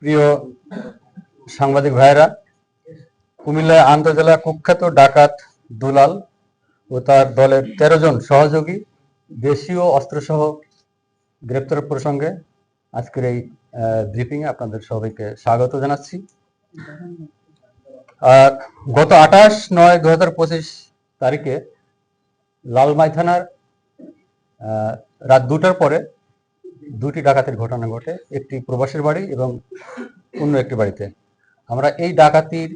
প্রিয় সাংবাদিক ভাইরা, কুমিল্লা আন্তজেলা কুখ্যাত ডাকাত দুলাল ও তার দলের 13 জন সহযোগী দেশীয় অস্ত্রসহ গ্রেপ্তার প্রসঙ্গে আজকের এই ব্রিফিং এ আপনাদের সবাইকে স্বাগত জানাচ্ছি। গত 28/9/2025 তারিখে লালমাই থানার রাত 2টার পরে দুটি ডাকাতির ঘটনা ঘটে, একটি প্রবাসীর বাড়ি এবং অন্য একটি বাড়িতে। আমরা এই ডাকাতির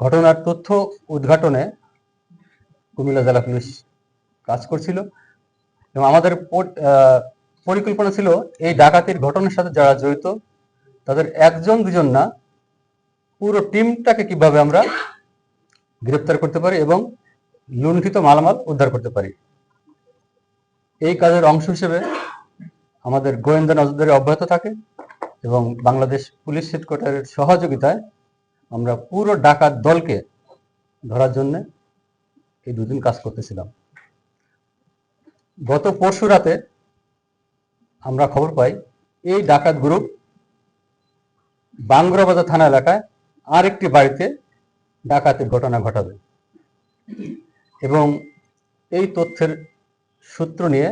ঘটনার তথ্য উদ্ঘাটনে কুমিল্লা জেলা পুলিশ কাজ করছিল এবং আমাদের পরিকল্পনা ছিল এই ডাকাতির ঘটনার সাথে যারা জড়িত তাদের একজন দুজন না, পুরো টিমটাকে কিভাবে আমরা গ্রেপ্তার করতে পারি এবং লুণ্ঠিত মালামাল উদ্ধার করতে পারি। এই কাজের অংশ হিসেবে আমাদের গোয়েন্দা নজরদারি অব্যাহত থাকে এবং বাংলাদেশ পুলিশ হেডকোয়ার্টারের সহযোগিতায় আমরা পুরো ডাকাত দলকে ধরার জন্য এই দুদিন কাজ করতেছিলাম। গত পরশু রাতে আমরা খবর পাই এই ডাকাত গ্রুপ বাংরাবাজার থানা এলাকায় আরেকটি বাড়িতে ডাকাতির ঘটনা ঘটাবে এবং এই তথ্যের সূত্র নিয়ে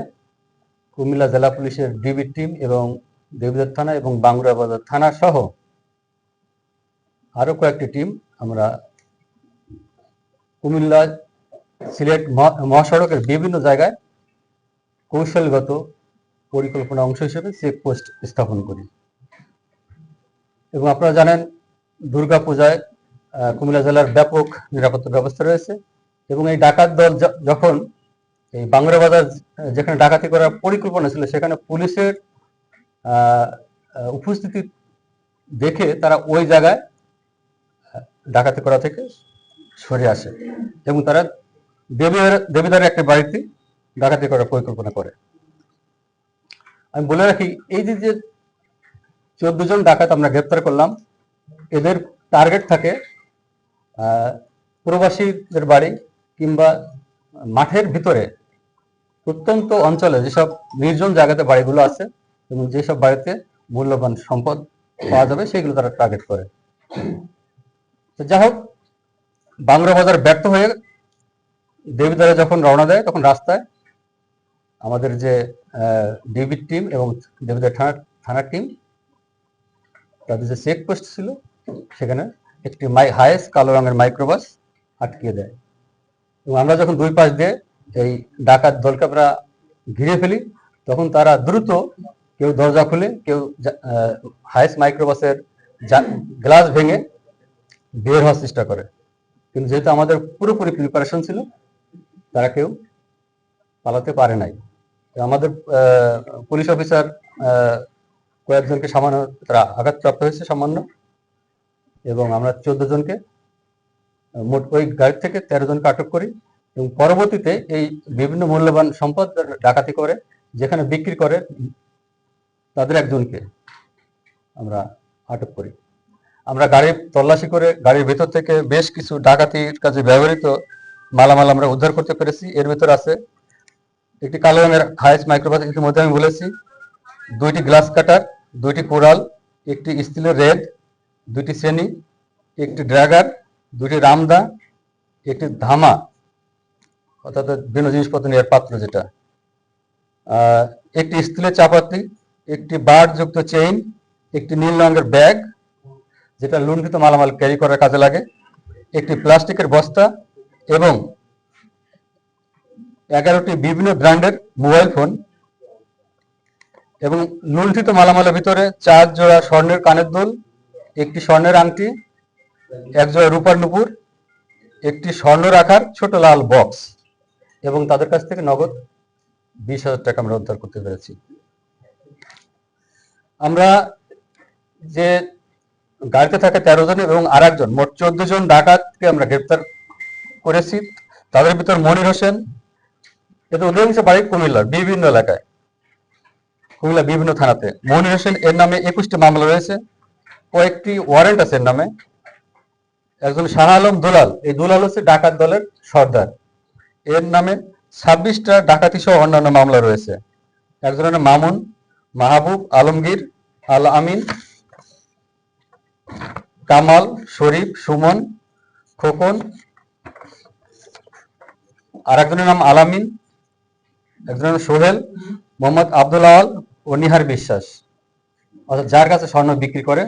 কুমিল্লা জেলা পুলিশের ডিবি টিম এবং দেবীদার থানা এবং বাংরাবাজার থানা সহ আরো কয়েকটি টিম আমরা কুমিল্লা সিলেট মহাসড়কের বিভিন্ন জায়গায় কৌশলগত পরিকল্পনা অংশ হিসেবে চেকপোস্ট স্থাপন করি। এবং আপনারা জানেন দুর্গা পূজায় কুমিল্লা জেলার ব্যাপক নিরাপত্তা ব্যবস্থা রয়েছে এবং এই ডাকাত দল যখন এই বাংরাবাজার যেখানে ডাকাতি করার পরিকল্পনা ছিল সেখানে পুলিশের উপস্থিতি দেখে তারা ওই জায়গায় ডাকাতি করা থেকে সরে আসে এবং তারা দেবীদারের একটা বাড়িতে ডাকাতি করার পরিকল্পনা করে। আমি বলে রাখি, এই যে 14 জন ডাকাত আমরা গ্রেপ্তার করলাম, এদের টার্গেট থাকে প্রবাসীদের বাড়ি কিংবা মাঠের ভিতরে প্রত্যন্ত অঞ্চলে যেসব নির্জন জায়গাতে বাড়িগুলো আছে এবং যেসব বাড়িতে মূল্যবান সম্পদ পাওয়া যাবে সেগুলো তারা টার্গেট করে। তো যাই হোক, বাংরাবাজার ব্যর্থ হয়ে দেবীদারে যখন রওনা দেয় তখন রাস্তায় আমাদের যে ডিবি টিম এবং দেবীদার থানার টিম তাদের যে চেকপোস্ট ছিল সেখানে একটি হায়েস কালো রঙের মাইক্রোবাস আটকিয়ে দেয় এবং আমরা যখন দুই পাশ দিয়ে এই ডাকাত দলকে আমরা ঘিরে ফেলি তখন তারা দ্রুত কেউ দরজা খুলে, কেউ হায়েস মাইক্রোবাসের গ্লাস ভেঙে বের হওয়ার চেষ্টা করে, কিন্তু যেহেতু আমাদের পুরোপুরি প্রিপারেশন ছিল তারা কেউ পালাতে পারে নাই। আমাদের পুলিশ অফিসার কয়েকজনকে সামান্য তারা আঘাতপ্রাপ্ত হয়েছে সামান্য, এবং আমরা 14 জনকে মোট ওই গাড়ি থেকে 13 জনকে আটক করি এবং পরবর্তীতে এই বিভিন্ন মূল্যবান সম্পদ ডাকাতি করে যেখানে বিক্রি করে তাদের একজনকে আমরা আটক করি। আমরা গাড়ি তল্লাশি করে গাড়ির ভেতর থেকে বেশ কিছু ডাকাতির কাজে ব্যবহৃত মালামাল আমরা উদ্ধার করতে পেরেছি। এর ভেতর আছে একটি কালো রঙের হায়েস মাইক্রোবাস, ইতিমধ্যে আমি বলেছি, 2টি গ্লাস কাটার, 2টি কোরাল, একটি স্টিলের রেড, 2টি শ্রেণী, একটি ড্র্যাগার, 2টি রামদা, একটি ধামা অর্থাৎ বিভিন্ন জিনিসপত্র নেওয়ার পাত্র যেটা, একটি স্টিলের চাপাতি, একটি বার যুক্ত চেইন, একটি নীল রঙের ব্যাগ যেটা লুণ্ঠিত মালামাল ক্যারি করার কাজে লাগে, একটি প্লাস্টিকের বস্তা এবং 11টি বিভিন্ন ব্র্যান্ডের মোবাইল ফোন এবং লুণ্ঠিত মালামালের ভিতরে 4 জোড়া স্বর্ণের কানের দুল, একটি স্বর্ণের আংটি, 1 জোড়া রূপার নুপুর, একটি স্বর্ণ রাখার ছোট লাল বক্স এবং তাদের কাছ থেকে নগদ 20,000 টাকা আমরা উদ্ধার করতে পেরেছি। আমরা যে গাড়িতে থাকে 13 জন এবং আরেকজন মোট 14 জন ডাকাতকে আমরা গ্রেপ্তার করেছি। তাদের ভিতর মনির হোসেন, এদের অধিকাংশ বাড়ি কুমিল্লার বিভিন্ন এলাকায়, কুমিল্লা বিভিন্ন থানাতে। মনির হোসেন এর নামে 21টি মামলা রয়েছে, কয়েকটি ওয়ারেন্ট আছে এর নামে। একজন শাহ আলম দুলাল, এই দুলাল হচ্ছে ডাকাত দলের সর্দার, এর নামে 26টা ডাকাতি সহ অন্যান্য মামলা রয়েছে। একজনের নাম মামুন, মাহবুব আলমগীর, আল আমিন, কামাল, শরীফ, সুমন, খোকন, আর একজনের নাম আলামিন, একজনের নাম সোহেল, মোহাম্মদ আব্দুল আওয়াল ও নিহার বিশ্বাস। অর্থাৎ যার কাছে স্বর্ণ বিক্রি করে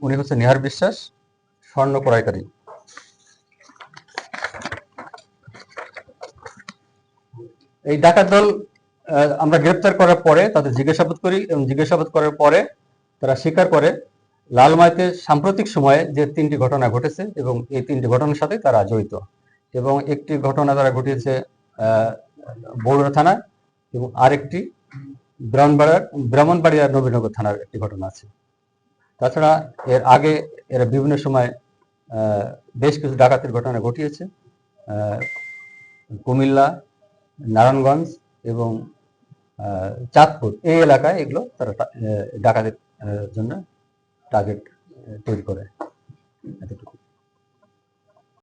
উনি হচ্ছে নিহার বিশ্বাস, স্বর্ণ ক্রয়কারী। এই ডাকাত দল আমরা গ্রেপ্তার করার পরে তাদের জিজ্ঞাসাবাদ করি, এবং জিজ্ঞাসাবাদ করার পরে তারা স্বীকার করে লালমাইতে সাম্প্রতিক সময়ে যে 3টি ঘটনা ঘটেছে এবং এই 3টি ঘটনার সাথে তারা জড়িত। এবং একটি ঘটনা তারা ঘটিয়েছে বগুড়া থানা, এবং আরেকটি ব্রাহ্মণবাড়িয়া নবীনগর থানার একটি ঘটনা আছে। তাছাড়া এর আগে এরা বিভিন্ন সময় বেশ কিছু ডাকাতির ঘটনা ঘটিয়েছে কুমিল্লা, নারায়ণগঞ্জ এবং চাঁদপুর এই এলাকায়। এগুলো তারা ডাকাতির জন্য টার্গেট তৈরি করে।